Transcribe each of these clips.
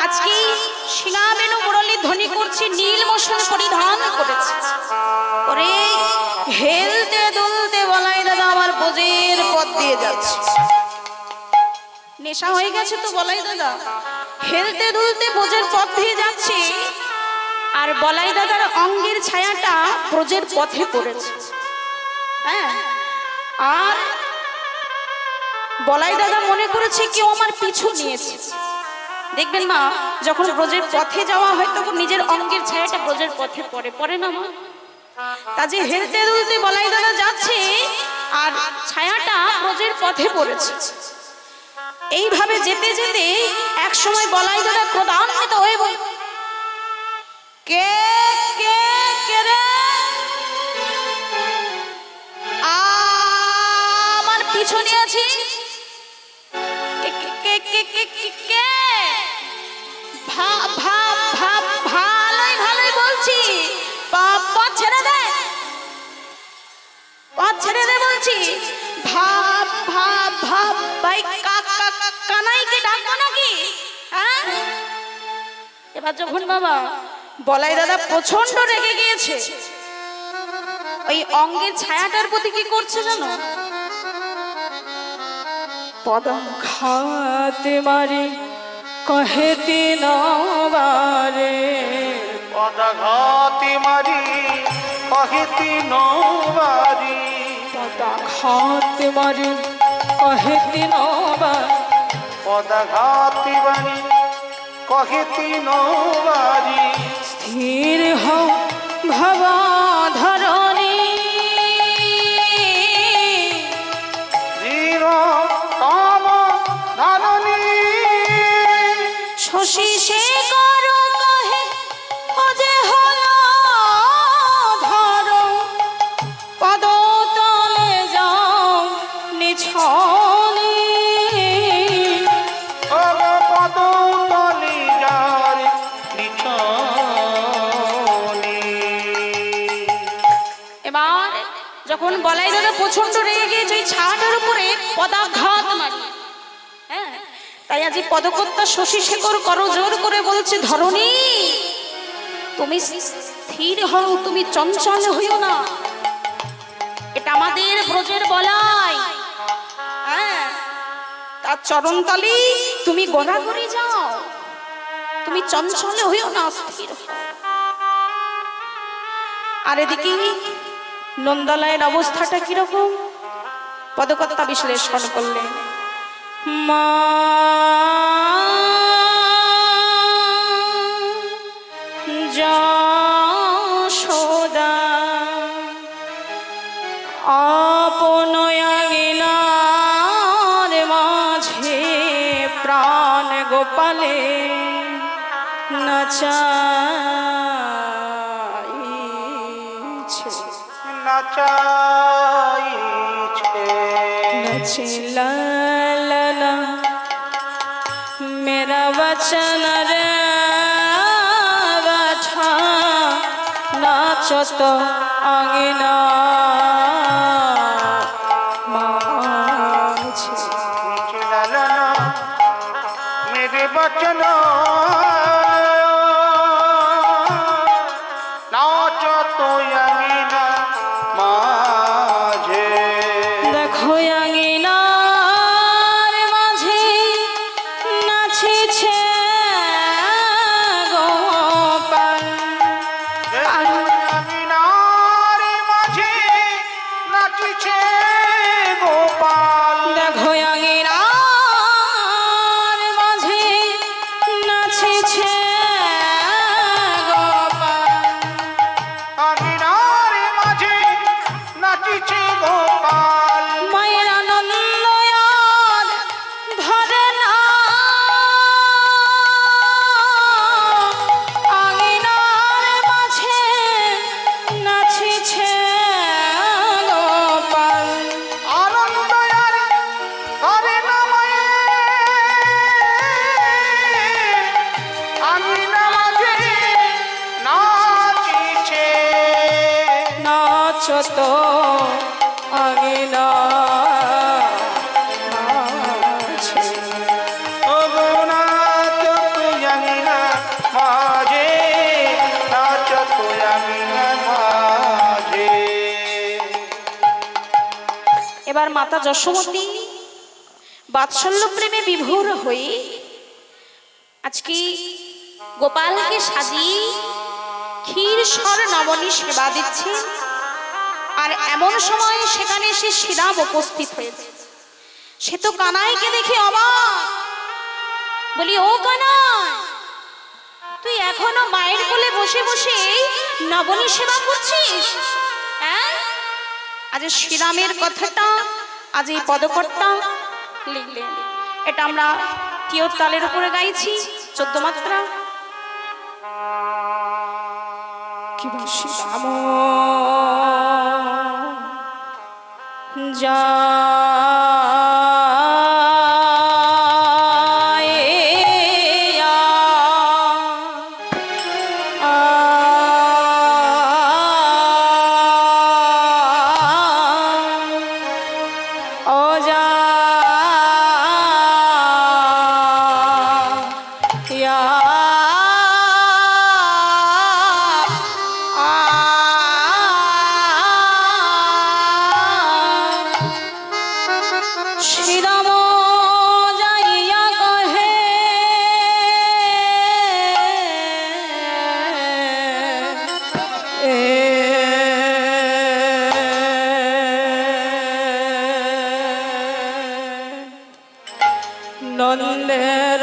আজকে শিলাবেনু মুরলী ধ্বনি করছে, নীল মশাল পরিধান করেছে, ওরে হেলতে দুলতে বলাই দাদা আমার বোঝের পথ দিয়ে যাচ্ছে। নেশা হয়ে গেছে তো বলাই দাদা, হেলতে দুলতে বোঝের পথ দিয়ে যাচ্ছে, আর বলাই দাদার অঙ্গের ছায়াটা ব্রজের পথে পড়েছে। হ্যাঁ, আর বলাই দাদা মনে করেছে কেউ আমার পিছু নিয়েছে। দেখবেন মা, যখন ব্রজের পথে যাওয়া হয় তখন নিজের অঙ্গের ছায়াটা ব্রজের পথে পড়ে না মা? তা যে হেলতে দুলতে বলাই দাদা যাচ্ছে আর ছায়াটা ব্রজের পথে পড়েছে। এইভাবে যেতে যেতে এক সময় বলাই দাদা ক্রোধান্বিত হয়ে বল, কে কে কে রে আমার পিছু নিয়েছি, ভালোই ভালোই বলছি, পথ ছেড়ে দে, পথ ছেড়ে দে বলছি। ভাব ভাব ভাব ভাই, কানাইকে ডাকবো নাকি? হ্যাঁ, এবার যখন বাবা বলাই দাদা প্রচন্ড রেগে গিয়েছে, ওই অঙ্গের ছায়াটার প্রতি কি করছে জানো? পদাঘাত মারি কহেতি নবারে, পদাঘাত মারি কহেতি নবারি, পদাঘাত মারি কহেতি নবারে, পদাঘাত মারি কহেতি নবারি। স্থির হও ভবধরণী, শশী শেখর কহে ও যে হলো ধরো, পদতলে যাও নিছলে, পদতলে যার নিছলে। এবার যখন বলাই দাদা প্রচন্ড রেগে গিয়েছে ওই ছাটার উপরে পদাঘাত মারি, হ্যাঁ, তাই আজ পদকর্তা শশী শেখর করো জোর করে বলছে, ধরণী তুমি স্থির হও, তুমি চঞ্চল হইও না, এটা আমাদের ব্রজের বলাই, হ্যাঁ, তার চরণতলি তুমি গড়াগড়ি যাও, তুমি চঞ্চল হইও না, স্থির হও। আর এদিকে নন্দালয়ের অবস্থাটা কিরকম পদকর্তা বিশ্লেষণ করলেন। মা যশোদা আপন আঙিনার মাঝে প্রাণ গোপালে নাচাইছে, নাচাইছে, नचे ला ला ला मेरा वचन रे बैठा नाचो तो आंगना माछे, मेरे वचन नाचो तो आंगना माझे। देखो आंगनार माझे नाचेছে গোপাল, আঙিনার মাঝে নাচিছে গোপাল, দেখো আঙিনার মাঝে নাচেছে গোপাল, আঙিনার মাঝে নাচিছে গোপাল। মায়ের আনন্দ আর ধরে না, আঙিনার মাঝে নাচেছে গোপাল, আনন্দ আর করে না মায়ের, আঙিনা মাঝে নাচিছে, নাচো তো আঙিনা মাঝে। ও নাচ তুই আঙিনা মাতা যশোমতী বাৎসল্য প্রেমে বিভোর হয়ে আজকে গোপালকে সাজিয়ে ক্ষীর সর নবনী সেবা দিচ্ছে। আর এমন সময় সেখানে এসে শ্রীরাম উপস্থিত হয়েছে। সে তো কানাইকে দেখে অবাক, বলি ও কানাই, তুই এখনো মায়ের কোলে বসে বসে নবনী সেবা করছিস? হ্যাঁ, আজ শ্রীরামের কথাটা আজ এই পদকর্তা লিখলেন। এটা আমরা তিয়র তালের উপরে গাইছি 14 মাত্রা। কি শ্রীরাম যা নন্দের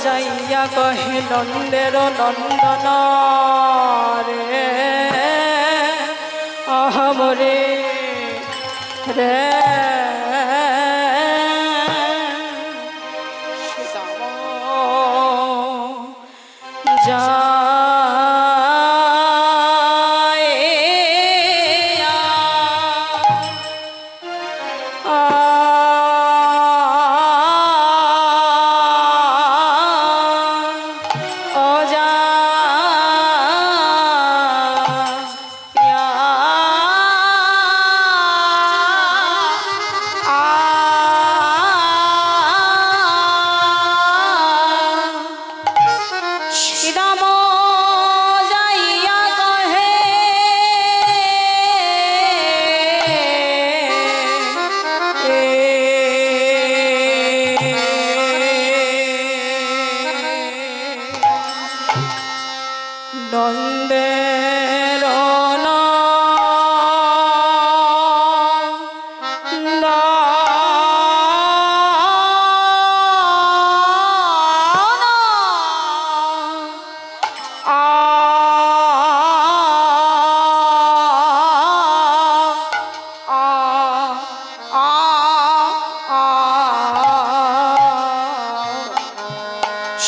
যাইয়া কহে নন্দের নন্দন রে আহমরে রে যা নন্দের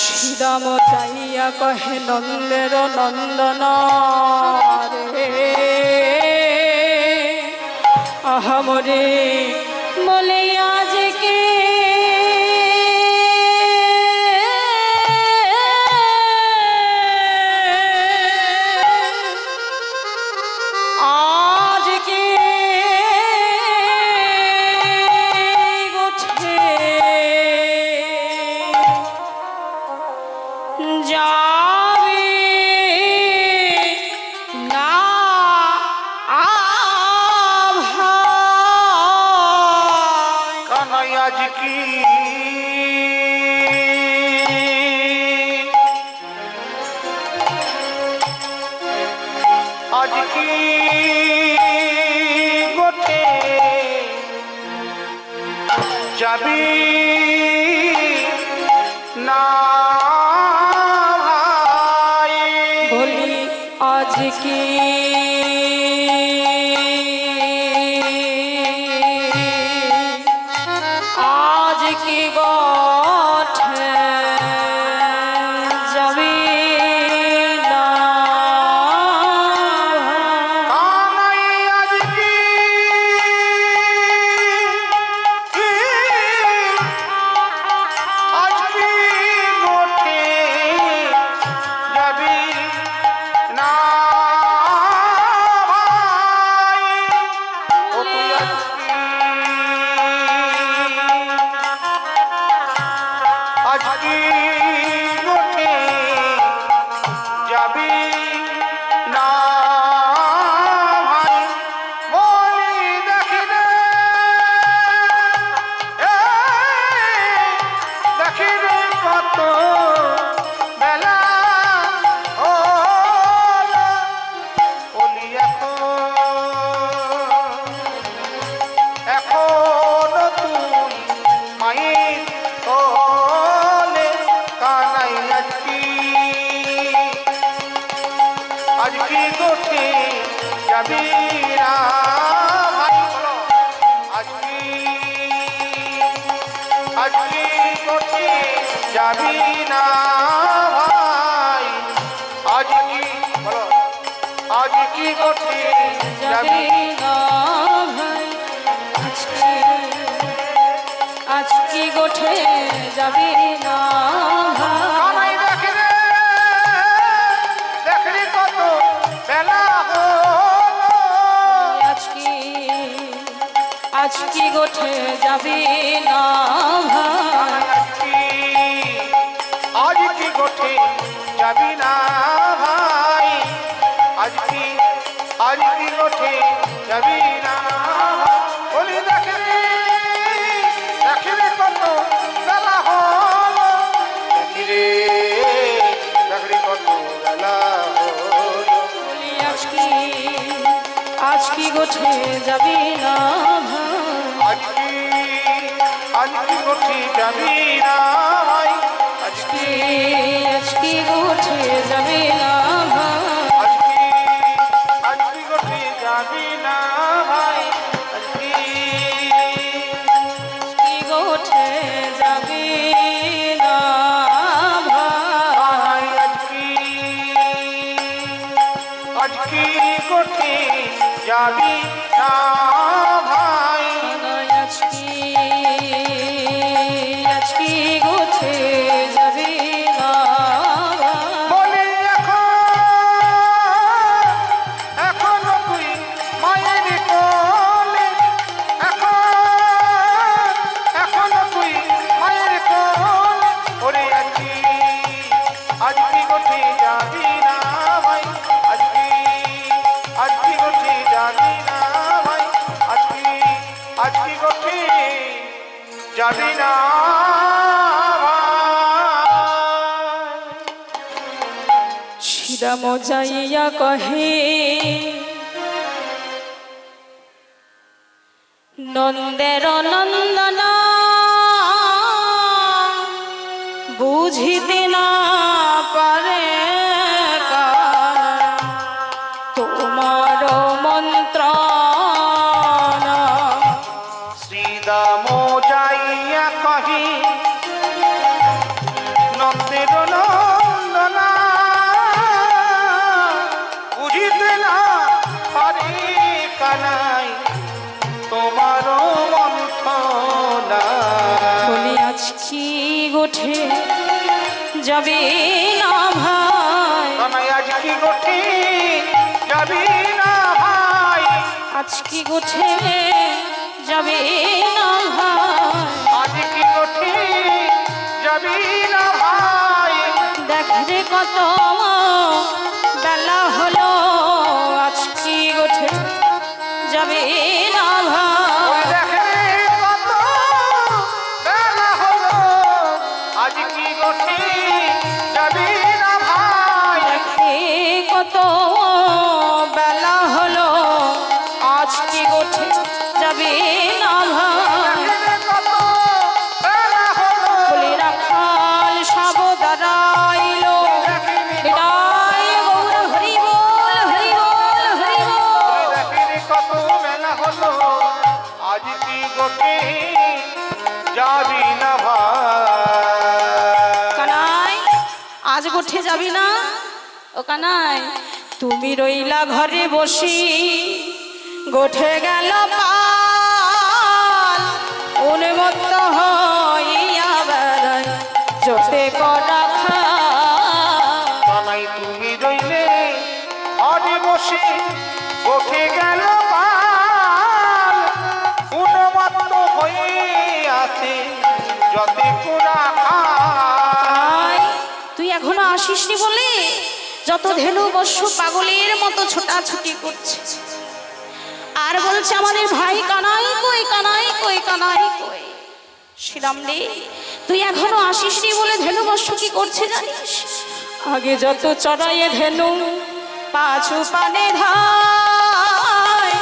শ্রীরাম চাইয়া কহে নন্দের নন্দন রে আহমরে বলে আজকে যাবে না কানাই আজ কি আজ কি গোটে যাবি না ভাই বলি আজ কি আজ কি গঠে যাবি না কানাই আজ কি আজ কি গোটে গোঠে যাবি না ভাই বলো আজ কি গোঠে যাবি না ভাই আজ কি বলো আজ কি গোঠে যাবি না ভাই আজকে গোঠে যাবি না ভাই কানাই দেখ রে কত বেলা হলো আজকে গোঠে যাবি না ভাই আজ কি গোঠে যাবি না ভাই আজ কি গোঠে যাবি না বলি দেখ রে কত বেলা হলো দেখ রে কত বেলা হলো বলি আজকে গোঠে যাবি না ভাই আজ কি গোঠে যাবি না ভাই আজকে গোঠে যাবি না ভাই আজ কি গোঠে যাবি না ভাই গোঠে যাবি না ভাই আজ কি গোঠে যাবি না ভাই আজকে গোঠে যাবি না বলি এখন তুই মায়ের কোলে এখন তুই মায়ের কোলে ওরে আজ কি গোঠে যাবি না ভাই আজ কি গোঠে যাবি না ভাই আজ কি গোঠে যাবি না শ্রীরাম যাইয়া কহে নন্দের নন্দনা বুঝিতে না পারে তোমার মন্ত্র শ্রীদাম যাইয়া কহি নন্দের নন্দনা বুঝিতে না পারি কানাই তোমার মন্থনা বলি আজকে গোঠে যাবে না ভাই কানাই আজ কি গোঠে যাবি না ভাই আজকে গোঠে যাবে না ভাই আজ কি গোঠে যাবি না ভাই দেখ রে কত বেলা হলো আজকে গোঠে যাবে না ভাই দেখ রে কত বেলা হলো আজ কি গোঠে যাবি না ভাই দেখে কত বেলা হলো আজকে গোঠে যাবে না ভাই দেখ রে কত বেলা হলো বলে রাখাল সাবধারাইল এটাই গৌর হরি বল হরি বল হরি বল দেখ রে কত বেলা হলো আজ কি গোঠে যাবি না ভাই কানাই আজ গোঠে যাবি না ও কানাই তুমি রইলা ঘরে বসি গোঠে গেল পাল উন্মত্ত হইয়া বেড়াই জোটে করা খা কানাই তুমি রইলে ঘরে বসে গোঠে গেল পাল উন্মত্ত হয়ে আছে যতে কোরা আয়, তুই এখনো আসিসনি বলে যত ধেনু বস্য পাগলের মতো ছোটাছুটি করছে আর বলছে আমাদের ভাই কানাই কই কানাই কই কানাই কই শ্রীরাম রে তুই এখনো আসিসনি বলে ধেনু বস্য কি করছে জানিস আগে যত চড়াইয়ে ধেনু পাছু পানে ধায়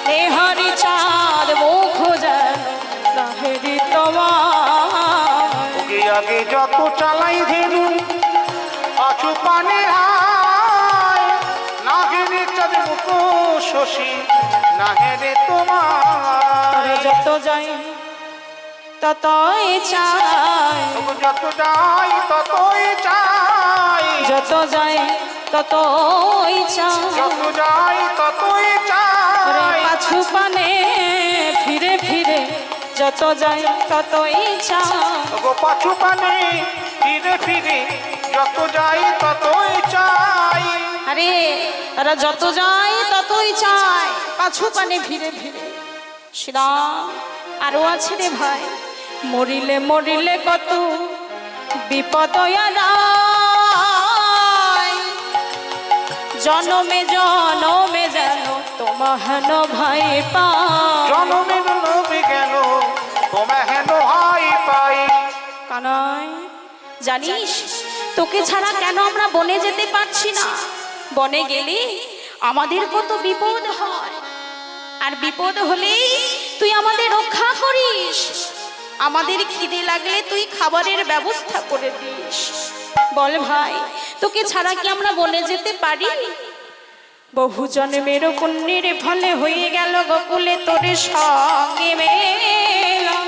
নেহারি চাঁদ মুখ যেন লাহেরি তোমার আগে যত চালাই ধেনু পাছু পানে হায় নাগিনী চাঁদ মুখ শশী নাহে রে তোমার। যত যাই ততই চাই, যত যাই ততই চাই, যত যাই ততই চাই, যত যাই ততই ওরে চাই। পাছু পানে ফিরে ফিরে যত যাই ততই চাই। গো পাছু পানে ফিরে ফিরে যত যাই ততই চাই। আরে তারা যত যায় ততই চায়, পাছু পানে ফিরে ফিরে। শ্রীরাম আরো আছে রে ভাই, মরিলে মরিলে কত বিপদ জনমে জনমে যেন তোমার ভাই পা। জনমে জনমে গেল তোমায় হেন হাই পাই। কানাই জানিস তোকে ছাড়া কেন আমরা বনে যেতে পারছি না? বনে গেলে আমাদের কত বিপদ হয়, আর বিপদ হলেই তুই আমাদের রক্ষা করিস। আমাদের খিদে লাগলে তুই খাবারের ব্যবস্থা করে দিস। বল ভাই, তোকে ছাড়া কি আমরা বনে যেতে পারি? বহু জন্মের পুণ্যের ফলে হয়ে গেল গোকুলে তোরে সঙ্গে মেলা।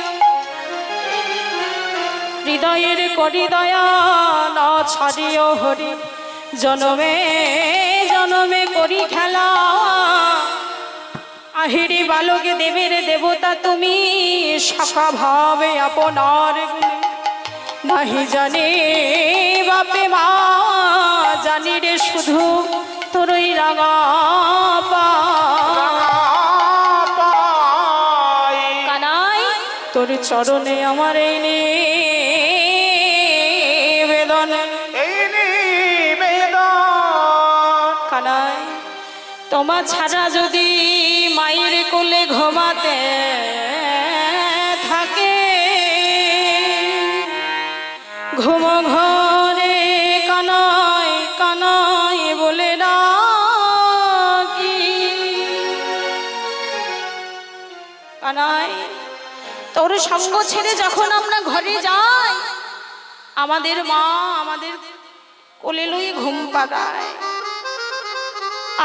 হৃদয়ের করি দয়া না ছাড়িও হরি, জনমে জনমে করি খেলা। আহিরি বালকে দেবের দেবতা তুমি, সখা ভাবে আপনার গুণে। নাহি জানি বাপে মা, জানি রে শুধু তোরই রাঙা পা। পাই কানাই তোর চরণে আমার এই নিবেদন। এই নিবেদন। কানাই তোমার ছাড়া যদি মায়ের কোলে ঘুমাতে থাকে, ঘুম ঘরে কানাই কানাই বলে ডাকি। কানাই তোর সঙ্গ ছেড়ে যখন আমরা ঘরে যাই, আমাদের মা আমাদের কোলে লই ঘুম পাড়ায়।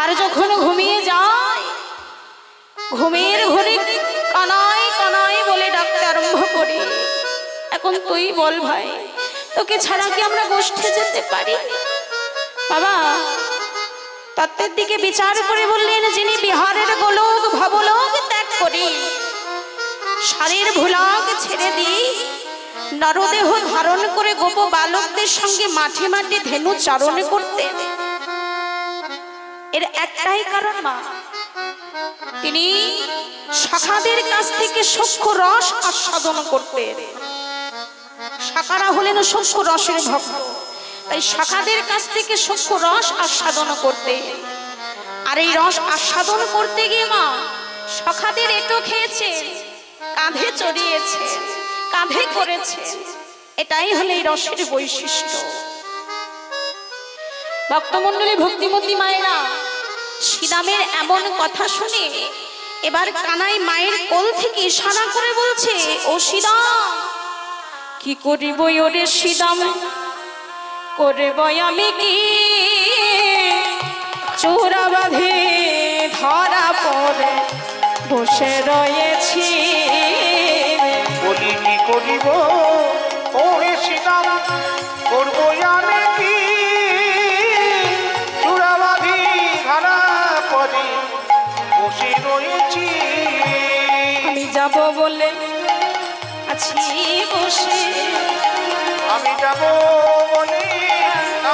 আর যখন ঘুমিয়ে যায়, ঘুমের ঘরে কানাই কানাই বলে ডাকতে আরম্ভ করি। এখন তুই বল ভাই, তোকে ছাড়া কি আমরা গোষ্ঠে যেতে পারি? বাবা তত্ত্বের দিকে বিচার করে বললেন, যিনি বিহারের গোলক ভবলোক ত্যাগ করি, শারীর ভোলাক ছেড়ে দিই, নরদেহ ধারণ করে গোপ বালকদের সঙ্গে মাঠে মাঠে ধেনু চারণ করতে। এর একটাই কারণ মা, তিনি সখাদের কাছ থেকে সূক্ষ্ম রস আস্বাদন করতেন। সখারা হলেন সূক্ষ্ম রসের ভক্ত, তাই সখাদের কাছ থেকে সূক্ষ্ম রস আস্বাদন করতে। আর এই রস আস্বাদন করতে গিয়ে মা সখাদের এটো খেয়েছে, কাঁধে চড়িয়েছে, কাঁধে করেছে। এটাই হলো এই রসের বৈশিষ্ট্য। ভক্তমণ্ডলী ভক্তিমতী মায়েরা, শ্রীরামের এমন কথা শুনে এবার কানাই মায়ের কোল থেকে ইশারা করে বলছে, ও শ্রীরাম কি করিব ওরে শ্রীরাম, করব আমি কি, চোরা বাঁধে ধরা পড়ে বসে রয়েছি। বলি কি করিব ও হে শ্রীরাম, করব আমি কি, চূড়াবাধি ধারা পরে বসে রয়েছি। আমি যাব বলে আছি বসে, আমি যাব বলে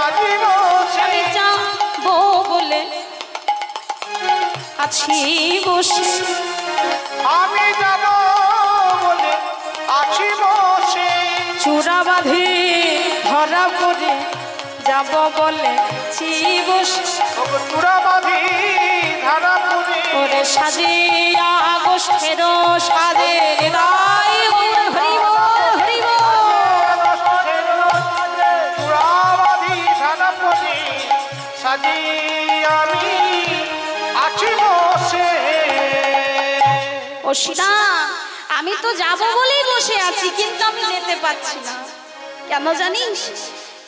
আছি বসে, আমি যাব বলে আছি বসে। আমি যাব বলে আছি বসে, চূড়া বাঁধে ধরা পড়ে যাব বলে আছি বসে। চূড়াবাধি ধারা পরে ওরে সাজিয়া গোষ্ঠের সাজে হৃদয় হরিব হরিব। চূড়াবাধি ধারা পরে সাজি আমি আছি বসে। ও সীতা, আমি তো যাব বলেই বসে আছি, কিন্তু আমি যেতে পারছি না। কেন জানিস?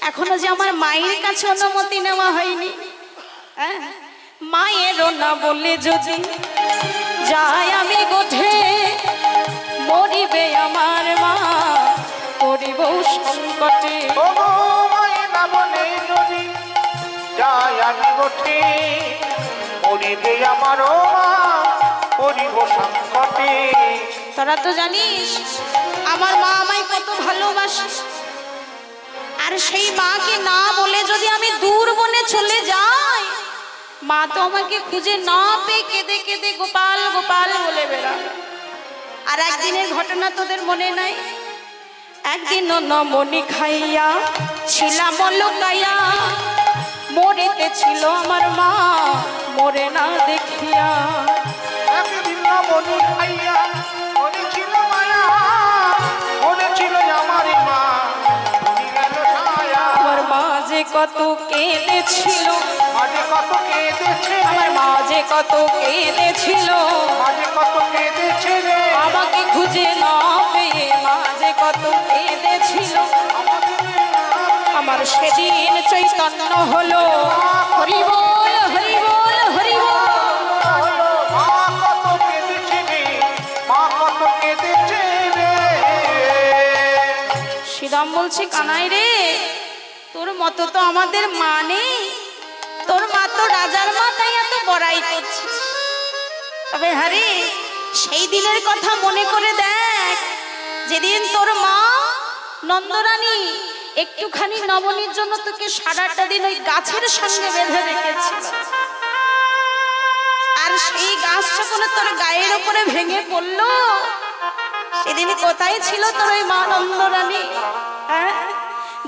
এখনো যে আমার মায়ের কাছে অনুমতি নেওয়া হয়নি। হ্যাঁ, মায়েরও না বলে যদি যাই আমি গোঠে, মরিবে আমার মা করিব সংকটে। ও গো মায়ের না বলে যদি যাই আমি গোঠে, মরিবে আমার ও মা করিব সংকটে। তোরা তো জানিস আমার মা আমায় কত ভালোবাসে, আর সেই মাকে না বলে যদি আমি দূর বনে চলে যাই, মা তো আমাকে খুঁজে না পেয়ে কেঁদে কেঁদে গোপাল গোপাল বলে বেড়াবে। আর একদিনের ঘটনা তোদের মনে নাই? একদিন নমনি খাইয়া ছিলাম লুকাইয়া, মরিতে ছিল আমার মা মরে না দেখিয়া। একদিন মনি খাইয়া মনে ছিল মায়া, মনে ছিল আমার মা মরি গেল ছায়া। আমার মা যে কত কেঁদেছিল, মাঝে কত কেঁদেছে, আমার মা যে কত কেঁদেছিল, মাঝে কত কেঁদেছে রে, আমাকে খুঁজে না পেয়ে মা যে কত কেঁদেছিল। আমার সেদিন চৈতন্য হলো, হরি বল হরি বল হরি বল। মা কত কেঁদেছে রে, মা কত কেঁদেছে রে। শ্রীরাম বলছে, কানাই রে, তোর মতো তো আমাদের মা নেই, তোর মা তো রাজার মা, তাই এত বড়াই করছিস। তবে হারে সেই দিনের কথা মনে করে দেখ, যেদিন তোর মা নন্দরানী একটুখানি নবনীর জন্য তোকে সারাটা দিন ওই গাছের সঙ্গে বেঁধে রেখেছিল, আর সেই গাছ যখন তোর গায়ের উপরে ভেঙে পড়লো, সেদিন কোথায় ছিল তোর ওই মা নন্দরানী? হ্যাঁ,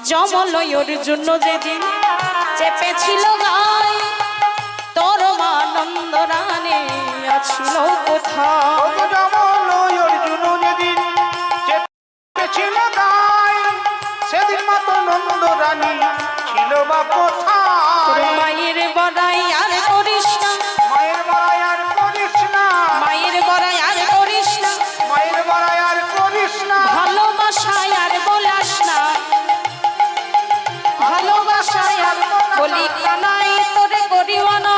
যমলয়ের জন্য যেদিন চেপেছিল গায়ে, তোর মা নন্দরানী আছিল কোথায়? অর্জুন যেদিন চেপেছিল গায়ে, সেদিন মা তো নন্দ রানী ছিল বা তোর কোথায়? মায়ের বড়াই আর করিস না, মায়ের বড়াই আর করিস না, মায়ের বড়াই আর করিস না, মায়ের বড়াই আর করিস না, ভালোবাসায় আর বলাস না, ভালোবাসায় আর বলি কানাই তোরে করিব না।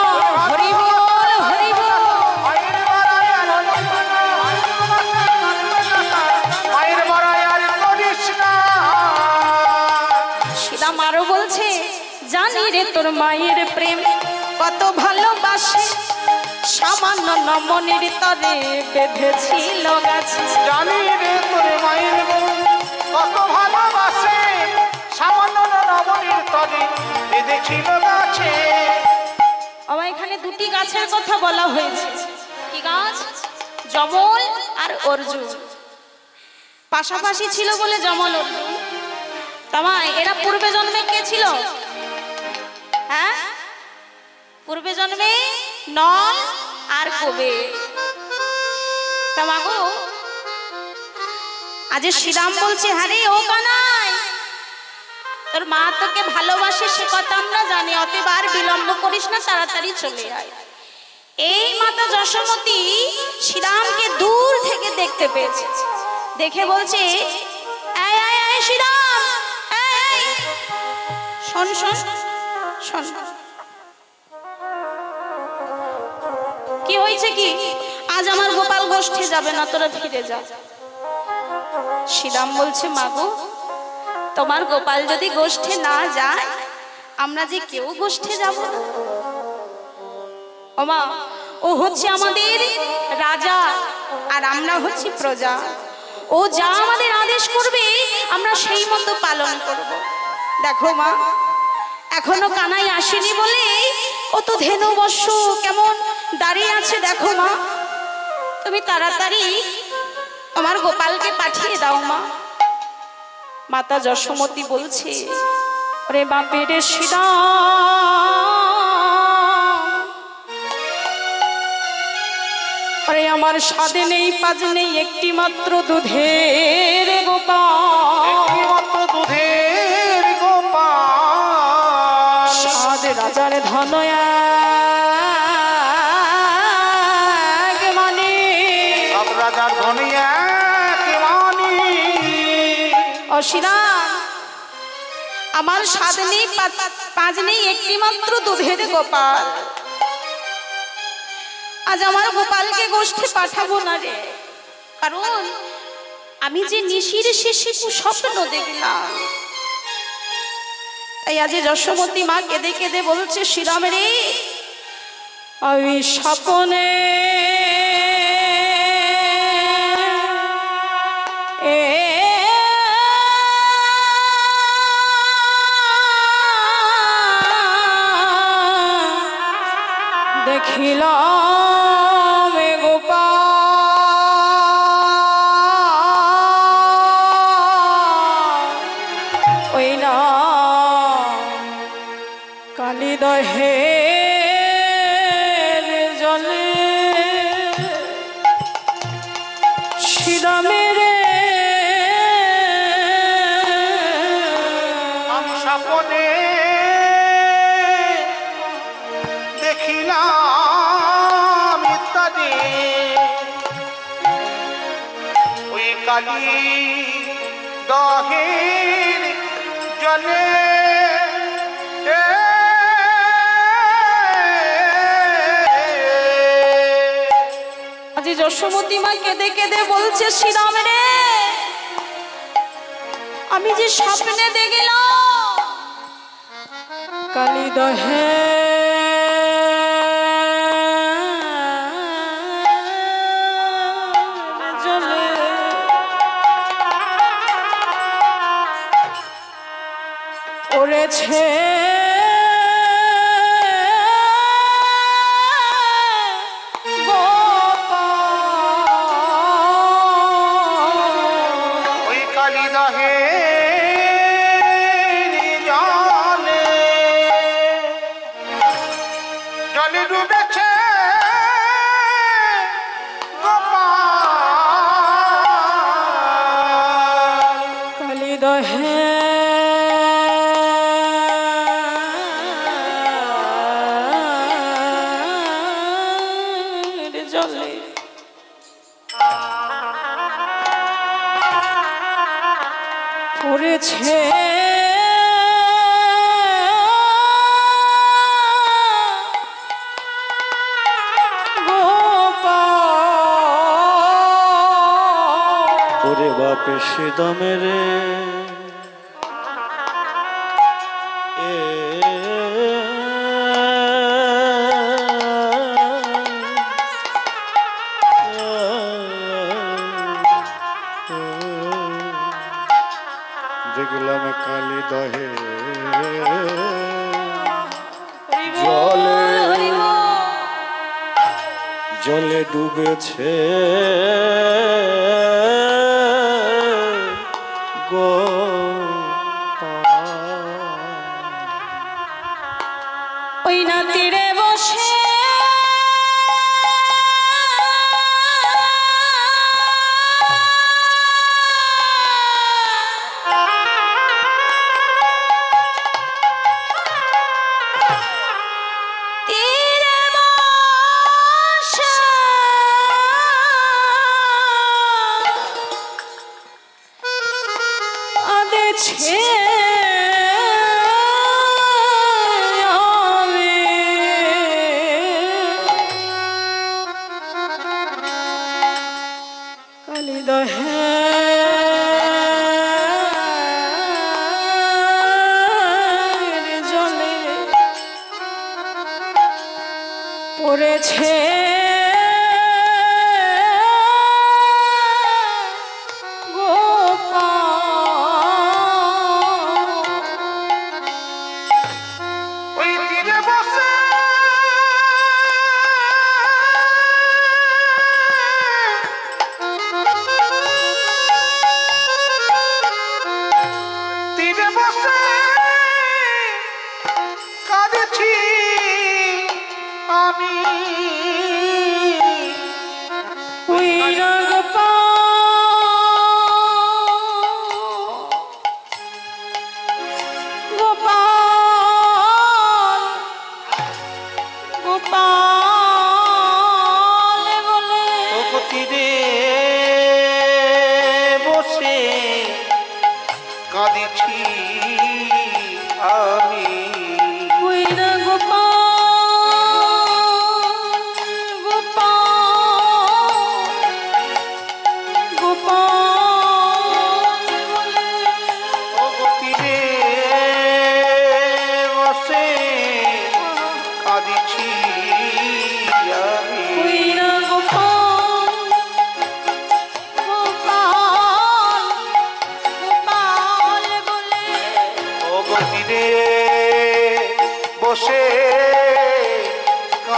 হরি বল হরি বল। মায়ের বড়াই আর মায়ের বড়াই আর করিস না। শ্রীরাম আরো বলছে, জানি রে তোর মায়ের প্রেম কত ভালোবাসে, সামান্য নমনের তরে বেঁধেছিল গাছে। জানি রে তোর মায়ের মন কত ভালোবাসে, সামান্য নবনীর তরে বেঁধেছিল গাছে। আমার এখানে দুটি গাছের কথা বলা হয়েছে। কি গাছ? যমল আর অর্জুন। পাশাপাশি ছিল বলে যমল অর্জুন। তামাই এরা পূর্বে জন্মে কে ছিল? হ্যাঁ, পূর্বে জন্মে নল আর কবে। তামাগো আজ শ্রীরাম বলছে, হারে ও কানাই, তোর মা তোকে ভালোবাসে সে কথা আমরা জানি, অতএব আর বিলম্ব করিস না, তাড়াতাড়ি চলে আয়। এই মাতা যশোমতী শ্রীরামকে দূর থেকে দেখতে পেয়েছে, দেখে বলছে, এই এই এই শ্রীরাম, এই এই শোন শোন শোন। কি হয়েছে কি? আজ আমার গোপাল গোষ্ঠী যাবে না, তোরা ফিরে যা। শ্রীরাম বলছে, মাগো তোমার গোপাল যদি গোষ্ঠে না যায়, আমরা যে কেউ গোষ্ঠে যাব না। ওমা, ও হচ্ছে আমাদের রাজা আর আমরা হচ্ছি প্রজা, ও যা আমাদের আদেশ করবে আমরা সেই মতো পালন করব। দেখো মা, এখনো কানাই আসেনি বলে ও তো ধেনু বর্ষ কেমন দাঁড়িয়ে আছে, দেখো মা, তুমি তাড়াতাড়ি আমার গোপালকে পাঠিয়ে দাও মা। মাতা যশোমতী বলছে, ওরে বাপের শ্রীরাম, আরে আমার স্বাদে নেই পাজ নেই একটি মাত্র দুধের গোপাল, একটি মাত্র দুধের গোপাল, স্বাদ রাজার ধন এক মানে, সব রাজার ধনী এক মানি। ও শ্রীরাম, আমার স্বাদ নেই পাজ নেই একটি মাত্র দুধের গোপাল, আজ আমার গোপালকে গোষ্ঠে পাঠাবো না রে, কারণ আমি যে নিশির শেষে স্বপ্ন দেখলাম। তাই আজ যশোমতী মা কেঁদে কেঁদে বলছে, শ্রীরাম রে, আমি স্বপ্নে দেখিলাম গোপাল, ওই না কালিদহের জলে শ্রীরামের স্বপ্নে দেখিলাম ইত্যাদি ওই কালী দহের জলে আজ যশোমতী মা কেঁদে কেঁদে বলছে, শ্রীরাম রে, আমি যে স্বপ্নে দেখলাম কালিদহে জলে পড়েছে ওই কালী দহের জলে জলে ডুবেছে গোপাল। কালিদহে জলে পড়েছে গোপাল। ওরে বাপে সিদমে রে, এ দেখলাম কালী দহে জলে জলে ডুবেছে ওই না তীরে বসে তীরে বসে আদেছে কালিদহের জলে পড়েছে গোপাল। ওই তীরে বসে তীরে বসে কাঁদেছি আমি। ওই না গোপাল, গোপাল, গোপাল বলে ওগো তীরে বসে কাঁদেছি আমি। ওই না গোপাল,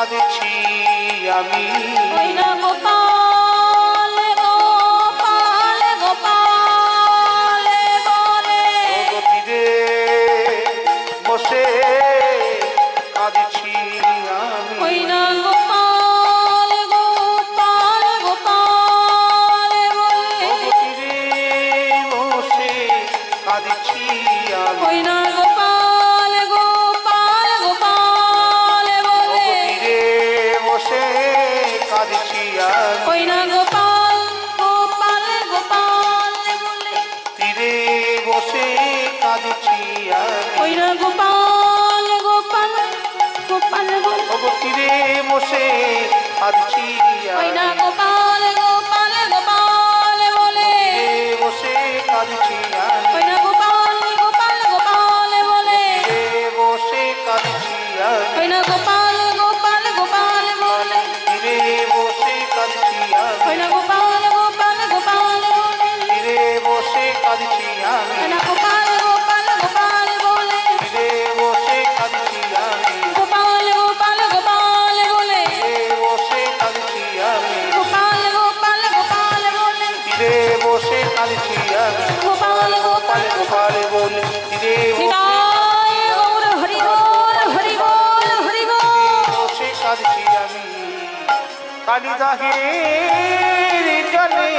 কাঁদছি আমি ওই না গোপাল গোপাল গোপাল বলে তীরে বসে কাঁদছি আমি ওই না গোপাল গোপাল গোপাল বলে তীরে বসে কাঁদছি আমি ওই না গোপাল গোপাল গোপাল বলে তীরে বসে কাঁদছি আমি ওই না গোপাল গোপাল গোপাল বলে তীরে বসে কাঁদছি আমি ওই না গোপাল গোপাল গোপাল বলে তীরে বসে কাঁদছি ওই না আমি গোপাল গোপাল গোপাল বলে তীরে বসে কাঁদছি আমি ওই না গোপাল গোপাল গোপাল বলে তীরে বসে কাঁদছি আমি ওই না গোপাল গোপাল গোপাল বলে তীরে বসে কাঁদছি আমি ওই না গোপাল গোপাল গোপাল বলে তীরে বসে কাঁদছি আমি ওই না গোপাল গোপাল গোপাল বলে তীরে বসে কাঁদছি আমি গোপাল গোপাল গোপাল বলে তীরে বসে কাঁদছি আমি গোপাল গোপাল গোপাল বলে তীরে বসে কাঁদছি আমি গোপাল গোপাল গোপাল বলে তীরে নিতাই গৌর হরি বল হরি বল হরি বল বসে কাঁদছি আমি কালিদাহের জলে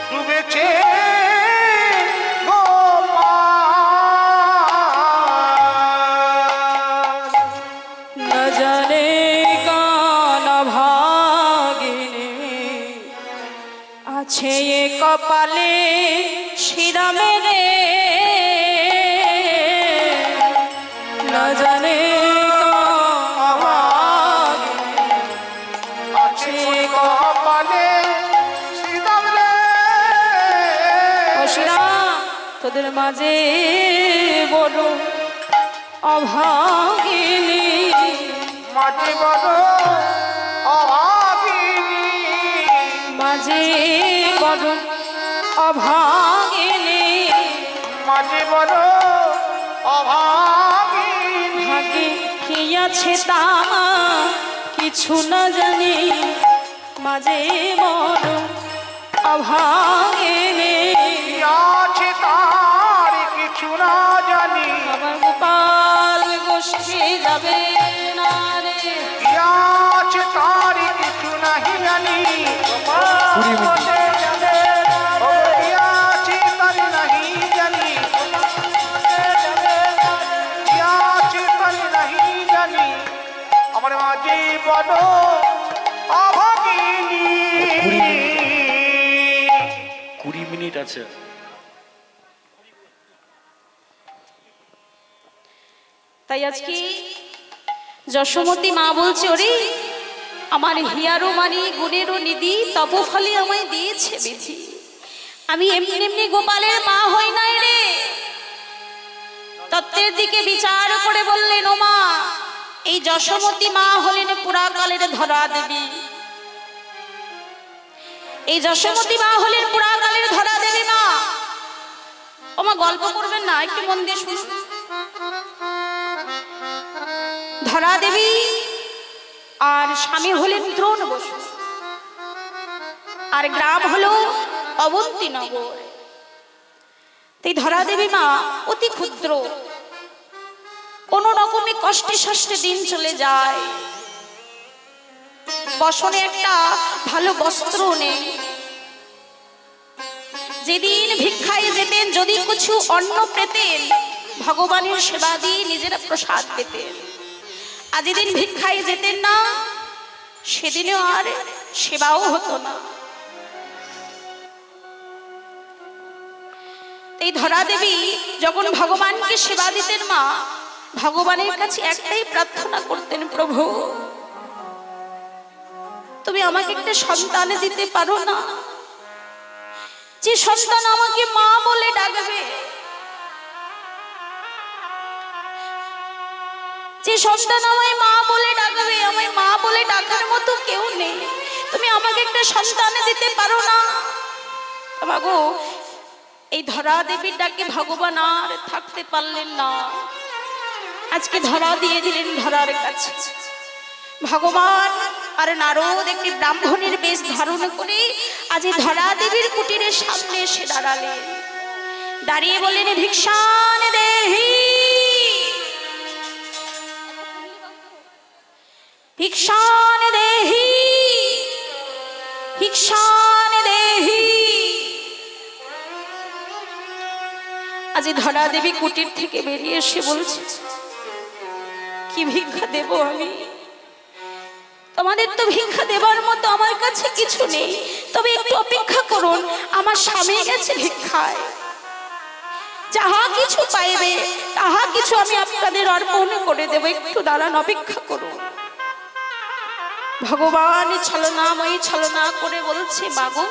ডুবেছে গোপাল न जाने कान भागिने আছে এ কপালে শিরা মেরে না জানে কান ভাগিনে আছে কপালে শ্রীরাম রে ও শিরা তোদের মাঝে বড় অভাগিনী মাটি বড় অভাগিনী মাঝে বড় অভাগিনী মাটি বড় অভাগিনী ভাগে কি আছে তা কিছু না জানি মাঝে বড় অভাগিনী আছে তার কিছু না জানি আমার গোপাল গোষ্ঠী যাবে না রে আছে তার কিছু নাহি জানি ও আছে তার নাহি জানি আছে তার নাহি জানি আমার মাঝে বড় অভাগিনী 20 মিনিট আছে। তাই আজকে যশোমতী মা বলছে ওরে আমার হিয়ারও মানি গুণেরও নিধি তপফলে আমায় দিয়েছে বিধি আমি এমনি এমনি গোপালের মা হই নাই রে তত্ত্বের দিকে বিচার করে বললেন ও মা এই যশোমতী মা হলেন পুরাকালের ধরা দেবী এই যশোমতী মা হলেন পুরাকালের ধরা দেবী মা ও মা গল্প করবেন না একটু মন দিয়ে শুনুন ধরা দেবী আর স্বামী হলেন দ্রোণ বসু আর গ্রাম হলো অবন্তীনগর তাই ধরা দেবী মা অতি ক্ষুদ্র কোন রকমে কষ্টে সষ্টে দিন চলে যায় বসনে একটা ভালো বস্ত্র নেই যেদিন ভিক্ষায় যেতেন যদি কিছু অন্ন পেতেন ভগবানের সেবা দিয়ে নিজেরা প্রসাদ পেতেন আর যেদিন ভিক্ষায় যেতেন না সেদিনও আর সেবাও হতো না এই ধরা দেবী যখন ভগবানকে সেবা দিতেন মা ভগবানের কাছে একটাই প্রার্থনা করতেন প্রভু তুমি আমাকে একটা সন্তান দিতে পারো না যে সন্তান আমাকে মা বলে ডাকবে যে সন্তান আমায় মা বলে ডাকবে আমায় মা বলে ডাকার মতো কেউ নেই তুমি আমাকে একটা সন্তান দিতে পারো না মাগো এই ধরা দেবীর ডাকে ভগবান আর থাকতে পারলেন না আজকে ধরা দিয়ে দিলেন ধরার কাছে। ভগবান আর নারদ একটি ব্রাহ্মণের বেশ ধারণ করে আজ এই ধরা দেবীর কুটিরের সামনে এসে দাঁড়ালেন। দাঁড়িয়ে বললেন, ভিক্ষান দেহি, ভিক্ষান দেহি, ভিক্ষান দেহি। আজ এই ধরা দেবী কুটির থেকে বেরিয়ে এসে বলছে, কি ভিক্ষা দেব আমি? তোমাদের তো ভিক্ষা দেবার মতো আমার কাছে কিছু নেই, তবে একটু অপেক্ষা করুন, আমার স্বামী গেছে ভিক্ষায়, যাহা কিছু পাইবে তাহা কিছু আমি আপনাদের অর্পণ করে দেব, একটু দাঁড়ান, অপেক্ষা করুন। ভগবান ছলনাময়ী ছলনা করে বলছে, মাগো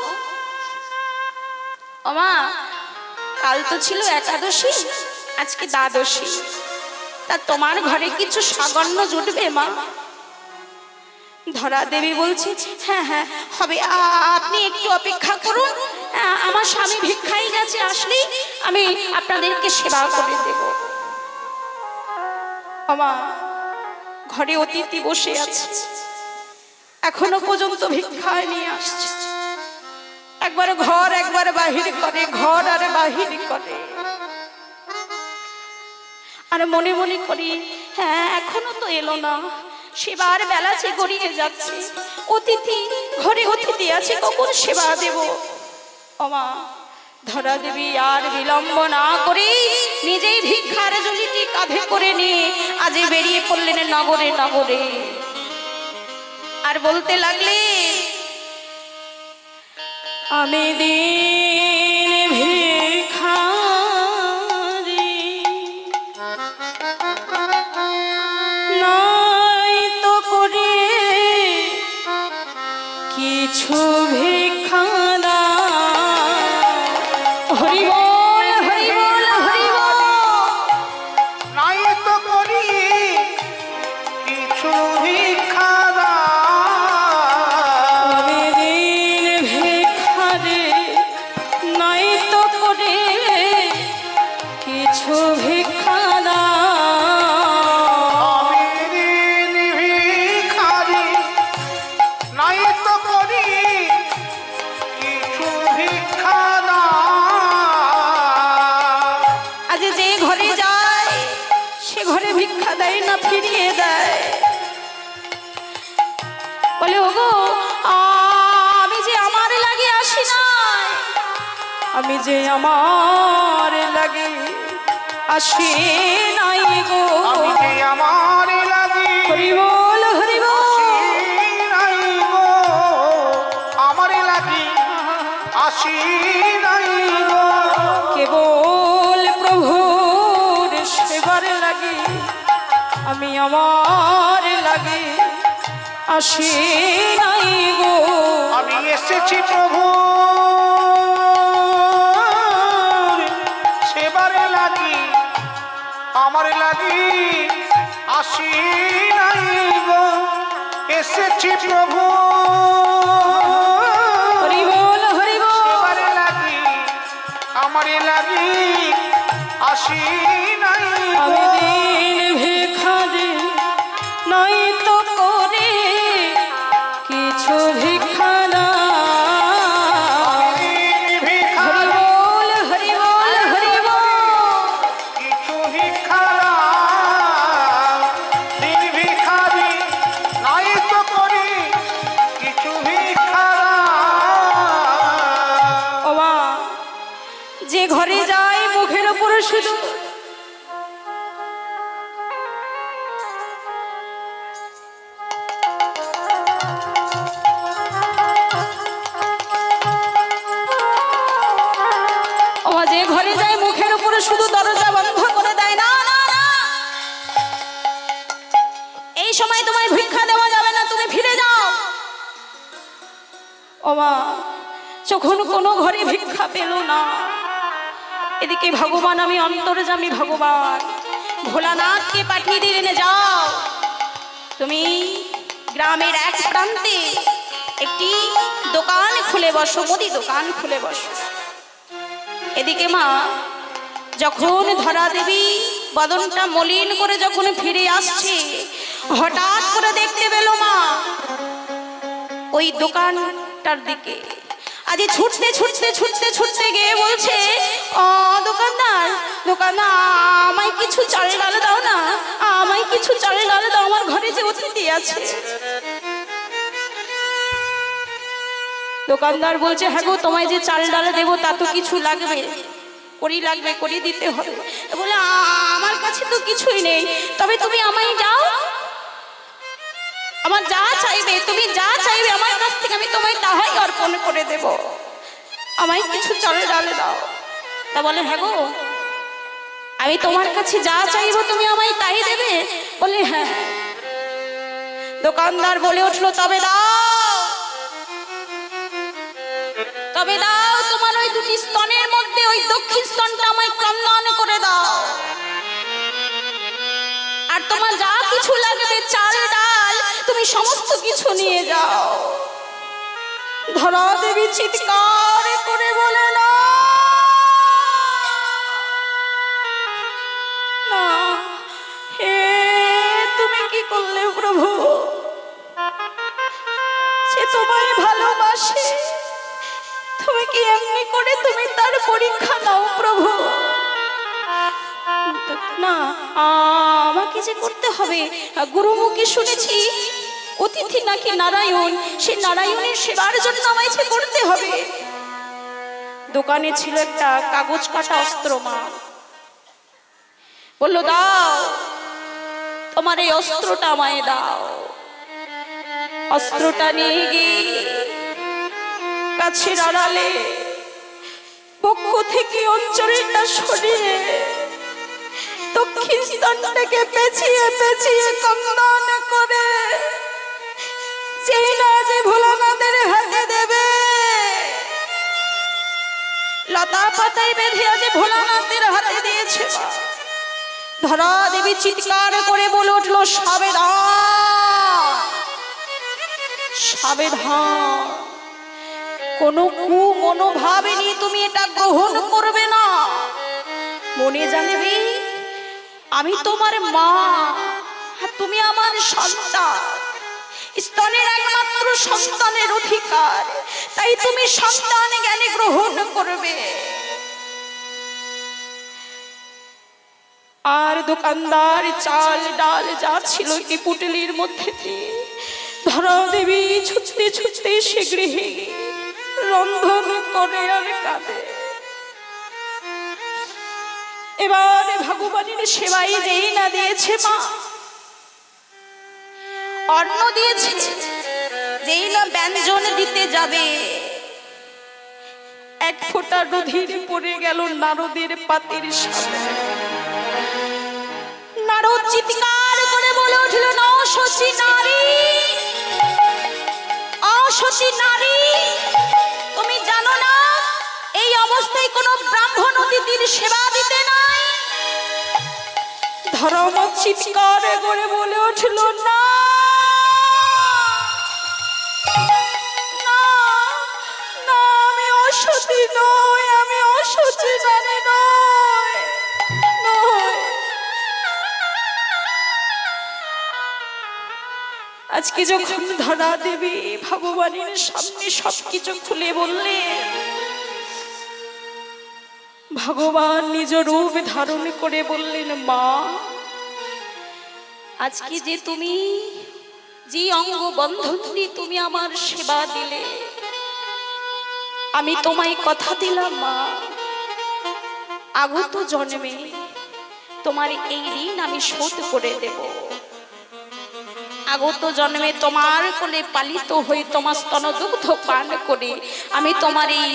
ওমা, কাল তো ছিল একাদশী, আজকে দ্বাদশী, তা তোমার ঘরে কিছু সাগর্ণ জুটবে মা? ধরা দেবী বলছে, হ্যাঁ হ্যাঁ হবে, আপনি একটু অপেক্ষা করুন, আমার স্বামী ভিক্ষায় গেছে, আসলেই আমি আপনাদেরকে সেবা করে দেব। আমা, ঘরে অতিথি বসে আছে, এখনো পর্যন্ত ভিক্ষায় নিয়ে আসছে, একবার ঘর একবার বাহির করে, ঘর আর বাহির করে, আর মনে মনে করি, হ্যাঁ এখনো তো এলো না, সেবার বেলা যে গড়িয়ে যাচ্ছে, অতিথি ঘরে অতিথি আছে, কখন সেবা দেব? ওমা, ধরা দেবী আর বিলম্ব না করে নিজেই ভিক্ষার ঝুলিটি কাঁধে করে নিয়ে আজ বেরিয়ে পড়লেন নগরে নগরে। আর বলতে লাগলে, আমি দিন ভিখারি, নাই তো করে কিছু ভিক্ষা দাও। হরি বল, হরি বল, হরি বল। নাই তো করি কিছু ভিক্ষা দাও। আমি দিন ভিখারি, নাই তো করে কিছু ভিক্ষা দাও। আমি দিন ভিখারি, নাই তো করি কিছু ভিক্ষা দাও। আজ যে ঘরে যায় সে ঘরে ভিক্ষা দেয় না, ফিরিয়ে দেয়, বলে ওগো আমি যে আমার লাগে আসি নাই, আমি যে আমার লাগে আসি নাই গো। আমি যে আমার লাগি হরি বল, হরি বল। নাই গো, আমার লাগি আসি নাই গো। কেবল প্রভুর সেবার লাগে আমি আমার লাগে আসি নাই গো। আমি এসেছি প্রভু সেবারে লাগি, আমার লাগি আসি নাই গো। এসেছি প্রভু হরি বল, হরি বল। সেবারে লাগি, আমার লাগি আসি নাই আমি গো। দিন ভিখারি, নাই তো করে কিছু ভিক্ষা দাও। দিন হরি ভিখারি, বল, হরি বল, হরি বল। কিছু ভিক্ষা দাও। দিন ভিখারি, নাই তো করি কিছু ভিক্ষা দাও। ওমা, যে ঘরে যায় মুখের উপর শুধু ওমা, যে ঘরে যায় মুখের উপরে শুধু দরজা বন্ধ করে দেয়, না না না, এই সময় তোমায় ভিক্ষা দেওয়া যাবে না, তুমি ফিরে যাও। ওমা, যখন কোনো ঘরে ভিক্ষা পেল না, এদিকে ভগবান, আমি অন্তর্যামী ভগবান ভোলানাথকে পাঠিয়ে দিলেন, যাও তুমি গ্রামের এক প্রান্তে একটি দোকান খুলে বসো, মুদি দোকান খুলে বসো। এদিকে মা, যখন ধরা দেবী বদনটা মলিন করে যখন ফিরে আসছে, হঠাৎ করে দেখতে পেল মা ওই দোকানটার দিকে। আজ ছুটতে ছুটতে ছুটতে ছুটতে গিয়ে বলছে, ও দোকানদার, দোকানদার আমায় কিছু চাল ডাল দাও না, আমায় কিছু চাল ডাল দাও, আমার ঘরে যে অতিথি আছে। দোকানদার বলছে, হ্যাঁ গো, তোমায় যে চাল ডাল দেবো তা তো কিছু লাগবে, করি লাগবে, করি দিতে হবে। বলে, আমার কাছে তো কিছুই নেই, তবে তুমি আমায় যাও, আমার যা চাইবে, তুমি যা চাইবে আমার কাছ থেকে আমি তোমায় তাহাই অর্পণ করে দেব, আমায় কিছু চাল ডাল দাও। তা বলে, হ্যাঁ গো, আমি তোমার কাছে যা চাইবো তুমি আমায় তাই দেবে? বলে, হ্যাঁ। দোকানদার বলে উঠলো, তবে দাও, তবে দাও, তোমার ওই দুটি স্তনের মধ্যে ওই দক্ষিণ স্তনটা আমায় ক্রন্দন করে দাও, আর তোমার যা কিছু লাগবে চাল ডাল তুমি সমস্ত কিছু নিয়ে যাও। ধরা দেবী চিৎকার করে বলে, না না, হে তুমি কি করলে প্রভু, সে তোমায় ভালোবাসে, তুমি কি এমনি করে তুমি তার পরীক্ষা নাও প্রভু? না, আমাকে যে করতে হবে, গুরুমুখে শুনেছি অতিথি নাকি নারায়ণ, সে নারায়ণের সেবার জন্য আমায় যে করতে হবে। দোকানে ছিল একটা কাগজ কাটা অস্ত্র, মা বললো, দাও, তোমার এই অস্ত্রটা আমায় দাও। অস্ত্রটা নিয়ে গিয়ে গাছের আড়ালে পক্ষ থেকে অঞ্চলটা সরিয়ে দক্ষিণ স্তনটাকে পেঁচিয়ে পেঁচিয়ে কন্দন করে যেই না যে ভোলানাথের হাতে দেবে, লতা পাতায় বেঁধে আজ ভোলানাথের হাতে দিয়েছে। ধরা দেবী চিৎকার করে বলে উঠলো, সাবধান, সাবধান, কোনো কুমনোভাবে নিয়ে তুমি এটা গ্রহণ করবে না। মনে জানবে আমি তোমার মা, তুমি আমার সন্তান, স্তনের একমাত্র সন্তানের অধিকার, তাই তুমি সন্তান জ্ঞানে গ্রহণ করবে। আর দোকানদার চাল ডাল যা ছিল একটি পুটলির মধ্যে দিয়ে ধরা দেবী ছুটতে ছুটতে সে গৃহে রন্ধন করে আর কাঁদে। এবার ভগবানের সেবাই যেই না দিয়েছে মা, অন্ন দিয়েছে, যেই না ব্যঞ্জন দিতে যাবে, এক ফোঁটা রুধির পড়ে গেল নারদের পাতের সামনে। নারদ চিৎকার করে বলে উঠল, অসচি নারী, অসচি নারী, তুমি জানো না এই অবস্থায় কোনো ব্রাহ্মণ অতিথির সেবা দিতে নাই? ধর্ম চিৎকার করে বলে উঠল, না না, আমি অসতী নই, আমি অসচি নারী নই, নই। আজকে যখন ধরা দেবী ভগবানের সামনে সবকিছু খুলে বললে, ভগবান নিজ রূপ ধারণ করে বললেন, মা আজকে যে তুমি যে অঙ্গ বন্ধন দিয়ে তুমি আমার সেবা দিলে, আমি তোমায় কথা দিলাম মা, আগত জন্মে তোমার এই ঋণ আমি শোধ করে দেব। আগত জন্মে তোমার কোলে পালিত হয়ে তোমার স্তনদুগ্ধ পান করে আমি তোমার এই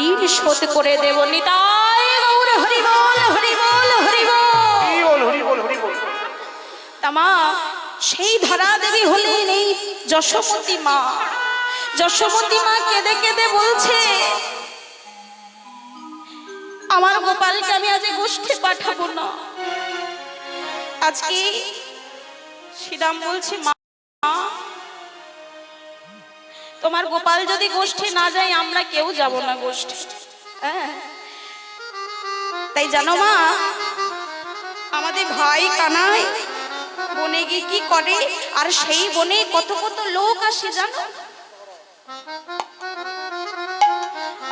ঋণ শোধ করে দেব। নিতাই গৌর হরি বল, হরি বল, হরি বল, হরি বল, হরি বল। তামা সেই ধরা দেবী হলেন এই যশোমতী মা। যশোমতী মা কেঁদে কেঁদে বলছে, আমার গোপালকে আমি আজ গোষ্ঠে পাঠাবো না। আজকে শ্রীরাম বলছে, মা তোমার গোপাল যদি গোষ্ঠে না যায় আমরা কেউ যাব না গোষ্ঠে। তাই জানো মা, আমাদের ভাই কানাই বনে গিয়ে কি করে, আর সেই বনে কত কত লোক আসে জানো।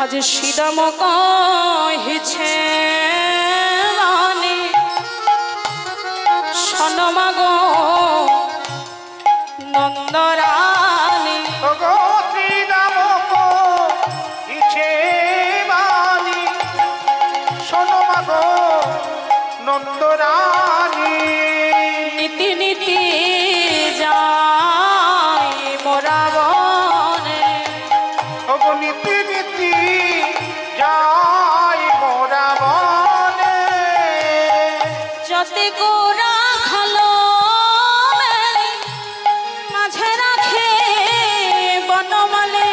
আজ সিদাম কহিছে রানী সনমাগো নন্দরানী। ওগো শ্রীরামক ইছে বাণী, শোনো মাগো নন্দরানী। নীতি নীতি যাই মোরা বনে, ওগো নীতি নীতি যাই মোরা বনে। যতে গোরা খালো মেলে, মাঝে রাখে বনমালে।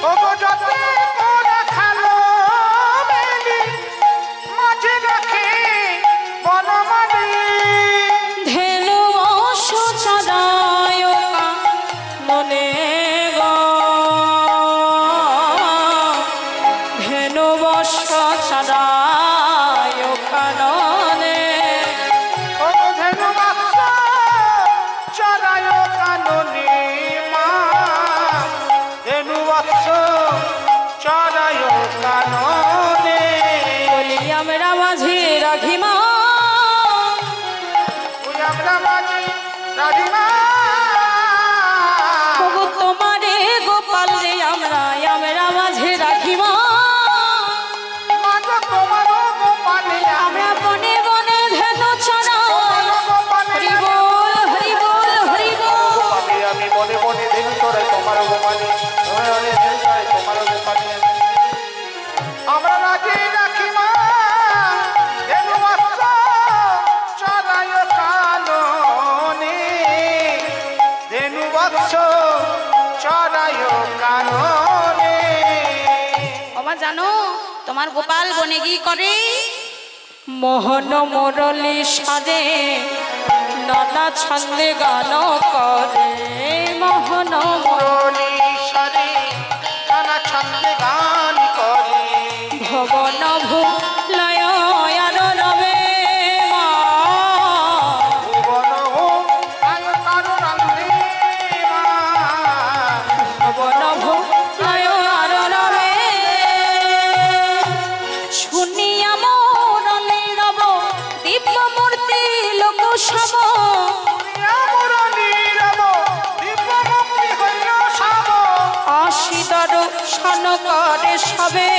ওগো যতে মোরা খালো মেলি, মাঝে রাখে বনমালী। ধেনু বর্ষ চড়ায় মনে গো, ধেনু বর্ষ চড়ায় কাননে। ওগো ধেনু বাক্স চড়ায় কাননে মা, ধেনু বাক্স চড়ায় কাননে। বলি আমরা মাঝে রাখিমা, ওই আমরা মাঝি রাজিমা। ওগো তোমারে গোপাল রে আমরা মাঝে রাখিমা। মাগো তোমারও গোপালে আমরা বনে বনে ধেনু চড়াই, তোমারও গোপালে হরি বল হরি বল হরি বল। গোপালে আমি বনে বনে ধেনু চড়াই তোমারও গোপালে, বনে বনে ধেনু চড়াই তোমারও গোপালে। আমরা রাজি রাখি মা, ধেনু বাক্স চড়াই কাননে, ধেনু বাক্স চড়াই কাননে। বাবা জানো তোমার গোপাল বনে গিয়ে করে মোহন মুরলি সাজে, নানা ছন্দে গান করে। মোহন মুরলী সারে নানা ছন্দে গান করে। ভবন ভুলয় আর রবে মা, ভুবন হোক আয় কারো রান্ধে মা। ভবন ভুলয় আর রবে। শুনিয়া মোরলে রব দিব্য মূর্তি লোক সব, দুনিয়া মুরলী রব দিব্য মুক্তি হইল সব। আশিদর সন করে সবে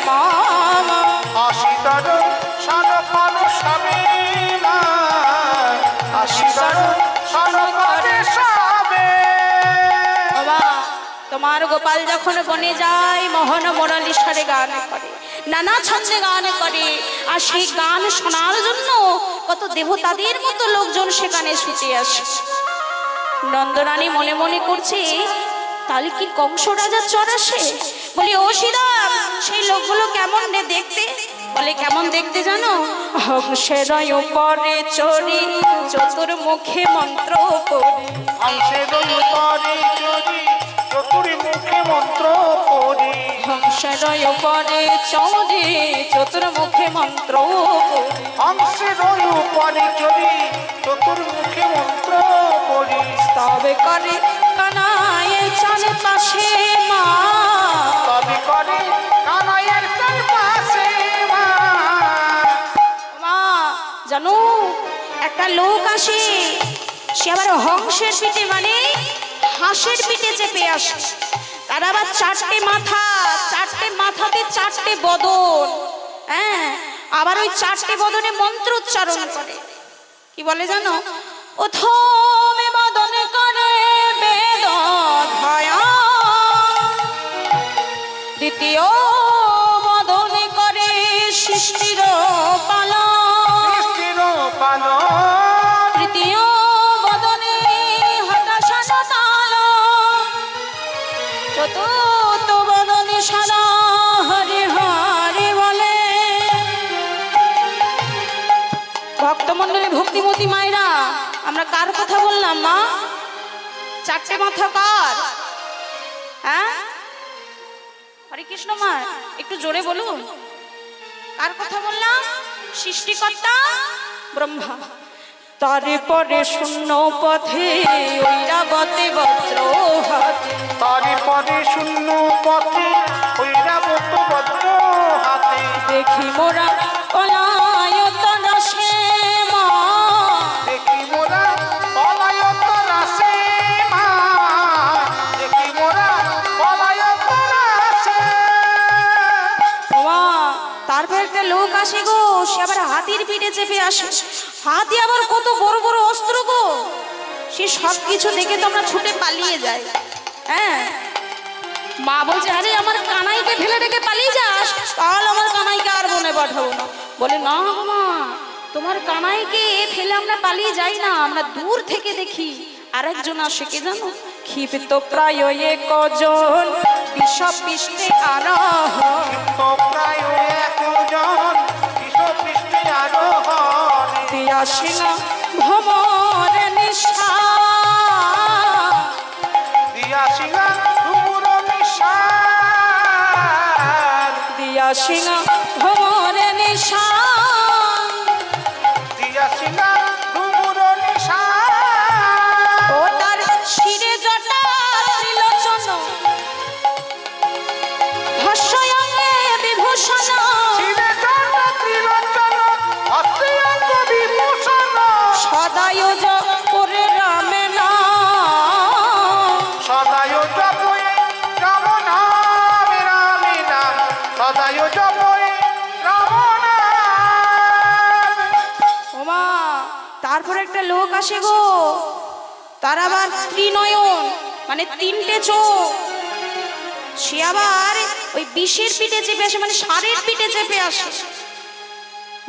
মামা। আশিদর সনকন সবে মা, আশিদর সনকনে সবে। বাবা তোমার গোপাল যখন বনে যায় মোহন মুরলীশ্বরে গান করে, নানা ছন্দে গান করে। আর সেই গান শোনার জন্য কত দেবতাদের মতো লোকজন সেখানে ছুটে আসে। নন্দরানী মনে মনে করছে তাহলে কি কংস রাজার চর আসে। বলি ও শ্রীরাম সেই লোকগুলো কেমন রে দেখতে। বলে কেমন দেখতে জানো, হংসের উপরে চড়ি চতুর্মুখে মন্ত্র করি। হংসের উপরে চড়ি চতুর্মুখে মন্ত্র পড়ি। হংসের উপরে চড়ি চতুর্মুখে মন্ত্র করি। হংসের উপরে চড়ি চতুর্মুখে মন্ত্র পড়ি। তবে করে কানায় চান পাশে মা, তবে করে কানাইয়ের চারপাশে মা। মা জানো একটা লোক আসে, সে আবার হংসের পিঠে মানে হাঁসের পিঠে চেপে আসে। তার আবার চারটে মাথা, চারটে মাথাতে চারটে বদন। হ্যাঁ আবার ওই চারটে বদনে মন্ত্র উচ্চারণ করে। কি বলে জানো, প্রথমে বদন করে বেদ ধায়া, দ্বিতীয় বদনে করে সৃষ্টির পালন, সৃষ্টির পালন। তৃতীয় বদনে হতাশান তাল, চতুর্থ বদনে সারা হরে হরে বলে। ভক্তমণ্ডলী ভক্তিমতী মায়েরা আমরা কার কথা বললাম মা? চারটে মাথা কার? হ্যাঁ হরে কৃষ্ণ মা একটু জোরে বলুন। কার কথা বললাম? সৃষ্টিকর্তা ব্রহ্মা। তারপরে শূন্য পথে ঐরাবতে বজ্র হাতে, তারপরে শূন্য পথে ঐরাবত বজ্র হাতে, দেখি মোরা পলায়তন সে মা, দেখি মোরা পলায়ত রাসে মা, দেখি মোরা পলায়ত রাসে। মা তারপর একটা লোক আসে গো, সে আবার হাতির পিঠে চেপে আসে। হাতি আবার কত বড় বড় অস্ত্র গো, সে সব কিছু দেখে তো আমরা ছুটে পালিয়ে যাই। হ্যাঁ, মা বলছে আরে আমার কানাইকে ফেলে রেখে পালিয়ে যাস, তাহলে আমার কানাইকে আর বনে পাঠাবো না। বলে না গো মা, তোমার কানাইকে ফেলে আমরা পালিয়ে যাই না, আমরা দূর থেকে দেখি। আরেকজন আসে, কে জানো? ক্ষিপ্ত প্রায় কজন বিষব পৃষ্ঠে আরোহ, তো প্রায় একজন বিশ্বপৃষ্ঠে আরোহণ, দিয়াশিলা ভ্রমর নিশা, দিয়াশিলা ডুমুর নিশান, দিয়াশিলা ভ্রমর নিশা, দিয়াশিলা ডুমুর নিশান। ও তার শিরে জটা ত্রিলোচন, ভস্ময়ঙ্গে বিভূষণ, শিরে জটা ত্রিলোচন, হস্তয়ঙ্গ বিভূষণ, সদায়োজ করে রামে নাম, সদায় জপয়ে রাম নাম, রামে নাম, সদায় জপয়ে রাম নাম। ওমা তারপর একটা লোক আসে গো, তার আবার ত্রিনয়ন মানে তিনটে চোখ, সে আবার ওই বিষের পিঠে চেপে আসে, মানে ষাঁড়ের পিঠে চেপে আসে।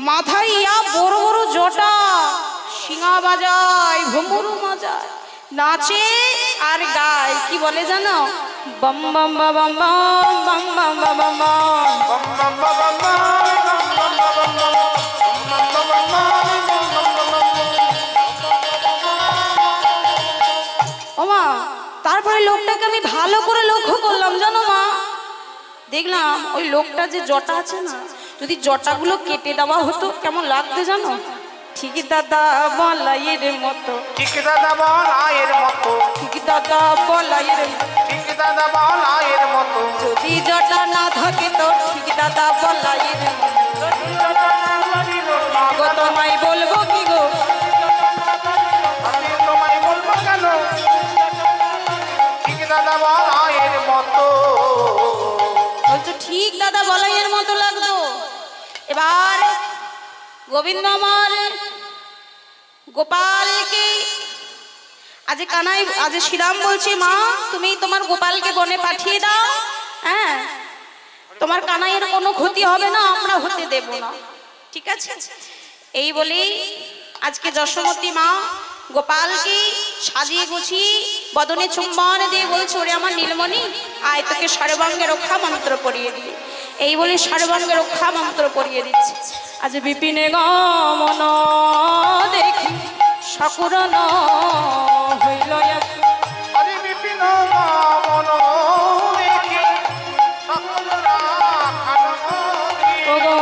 মাথায় ইয়া বড় বড় জটা, শিঙা বাজায়, ভমরু বাজায়, নাচে আর গায়। কি বলে জানো? বম বম বম বম বম বম বম বম বম। ওমা তারপরে লোকটাকে আমি ভালো করে লক্ষ্য করলাম, জানো মা, দেখলাম ওই লোকটা যে জটা আছে না, যদি জটাগুলো কেটে দেওয়া হতো কেমন লাগতো জানো? ঠিকই দাদা বলাইয়ের মতো, ঠিক দাদা বল আয়ের মতো, ঠিকই দাদা বলাইয়ের মতো, ঠিক দাদা বল আয়ের মতো, যদি জটা না থাকে তো ঠিকই দাদা বলাইয়ের মতো। গো তোমায় বলবো কি গো, আমি তোমায় বলবো কেন, ঠিক দাদা বল আয়ের মতো। বলছো ঠিক দাদা বলাইয়ের মতো লাগতো। এবার গোবিন্দ আমার গোপালকে আজ কানাই, আজ শ্রীরাম বলছে মা তুমি তোমার গোপালকে বনে পাঠিয়ে দাও, হ্যাঁ তোমার কানাইয়ের কোনো ক্ষতি হবে না, আমরা হতে দেব না, ঠিক আছে? এই বলেই আজকে যশোমতী মা গোপালকে সাজিয়ে গুছিয়ে বদনে চুম্বন দিয়ে বলছে ওরে আমার নীলমণি আয় তোকে সর্বাঙ্গে রক্ষা মন্ত্র পড়িয়ে দিই। এই বলে সর্বাঙ্গে রক্ষা মন্ত্র পড়িয়ে দিচ্ছে। আজ বিপিনে গমন দেখি সকুরন হইল এক, আরে বিপিন মন দেখি সকল রাখাল মনে। ওগো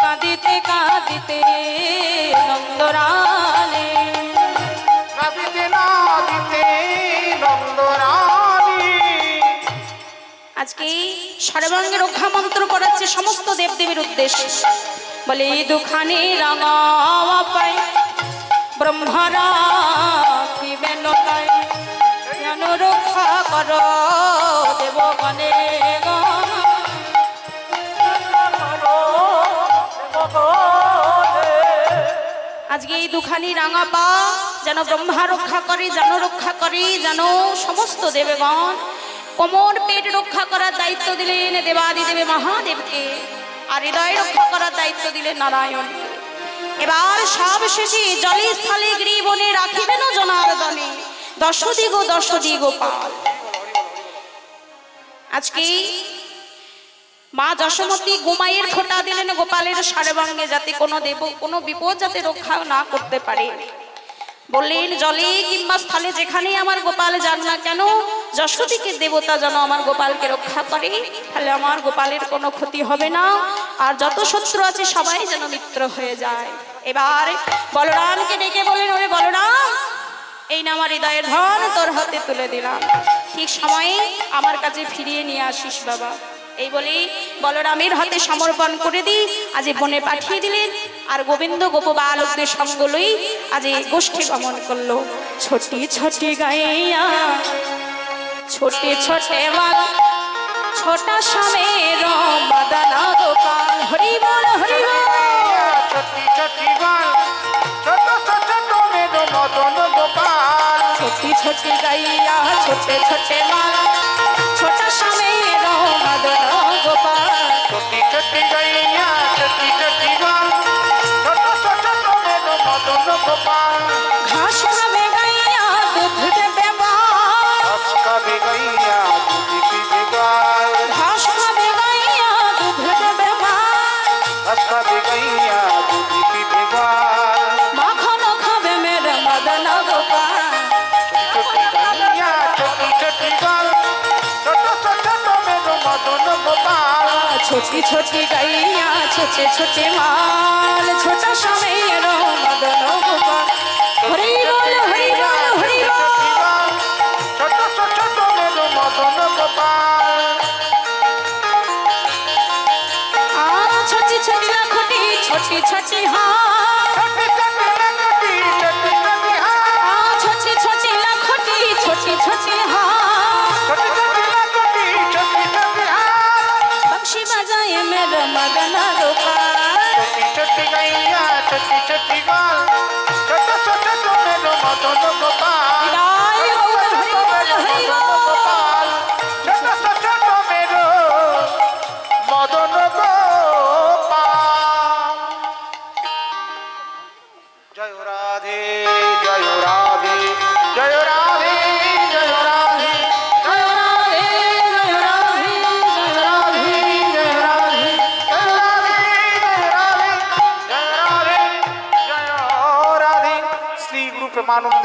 কাঁদিতে কাঁদিতে নন্দরানী, কাঁদিতে না দিতে নন্দরানী। আজকে সর্বাঙ্গে রক্ষা মন্ত্র পড়াচ্ছে সমস্ত দেবদেবীর উদ্দেশ্যে। বলে দুখানে রাঙা পায় ব্রহ্মারা রাখিবেন তাই, যেন রক্ষা কর দেবগণে গণ। আজকে এই দুখানি রাঙা পা যেন ব্রহ্মা রক্ষা করে, যেন রক্ষা করে, যেন সমস্ত দেবগণ। কোমর পেট রক্ষা করার দায়িত্ব দিলেন দেবাদিদেব মহাদেবকে, আর হৃদয় রক্ষা করার দায়িত্ব দিলেন নারায়ণকে। এবার সব শেষে জলে স্থলে গৃহবনে রাখিবেন জনার্দনে, দশ দিগ গোপাল। আজকে মা যশোমতী গোমাইয়ের ফোঁটা দিলেন গোপালের সর্বাঙ্গে, যাতে কোনো বিপদ যাতে রক্ষা না করতে পারে। বললেন জলে কিংবা স্থলে যেখানেই আমার গোপাল যান না কেন, যশোদীকে দেবতা যেন আমার গোপালকে রক্ষা করে, তাহলে আমার গোপালের কোনো ক্ষতি হবে না, আর যত শত্রু আছে সবাই যেন মিত্র হয়ে যায়। এবার বলরামকে ডেকে বলেন, ওরে বলরাম, এই না আমার হৃদয়ের ধন, তোর হাতে তুলে দিলাম, ঠিক সময়ে আমার কাছে ফিরিয়ে নিয়ে আসিস বাবা। এই বলেই বলরামের হাতে সমর্পণ করে দিই আজ বনে পাঠিয়ে দিলেন। আর গোবিন্দ গোপ বালকদের সঙ্গ লই আজ গোষ্ঠী গমন করলো। ছোটি ছোটি গাইয়া ছোটে ছোটে বাল, ছোটা সমের মদনা গোপাল, হরি বল হরি বল। ছোটি ছোটি গাল, ছোট ছোট মেরো মদন গোপাল। ছোটি ছোটি গাইয়া ছোটে ছোটে বাল, ছোটা সমের মদনা গোপাল। ছোটি ছোটি গাইয়া ছোটি ছোটি গাল, ছোট ছোট মেরো মদন গোপাল। ঘাস খাবে গাইয়া দুধ দেবে বাল, ঘাস খাবে গাইয়া দুধ পিবে গাল। ঘাস খাবে গাইয়া দুধ দেবে বাল। ঘাস খাবে গাইয়া দুধ পিবে গাল। মাখন খাবে মেরে মদনা গোপাল। ছোটি গাইয়া ছোটি ছোটি গাল, ছোট ছোট মেরো মদন গোপাল। ছোটি ছোটি গাইয়া ছোটে ছোটে মাল, ছোটা সমের মদন গোপাল। হরি বল হরি বল হরি বল। ছোট ছোট মেরো মদন গোপাল। ছোটি ছোটি লাখটি ছোটি ছোটি হাত, ছোটি ছোটি লাখটি ছোটি ছোটি হাত। ছোটি ছোটি লাখটি ছোটি ছোটি হাত। ছোটি ছোটি লাখটি ছোটি ছোটি হাত। বংশী বাজায় মেরে মদনা গোপাল। ছোটি ছোটি গাইয়া ছোটি ছোটি গাল, ছোট ছোট মেরো মদন গোপাল। জয় গৌর হরি বল হরি বল। গোপাল, ছোট ছোট মেরো মদন গোপাল। জয় রাধে জয় রাধে জয় রাধে জয় রাধে জয় রাধে জয় রাধে জয় রাধে জয় রাধে জয় রাধে জয় রাধে জয় রাধে। শ্রী গুরু প্রেমানন্দ।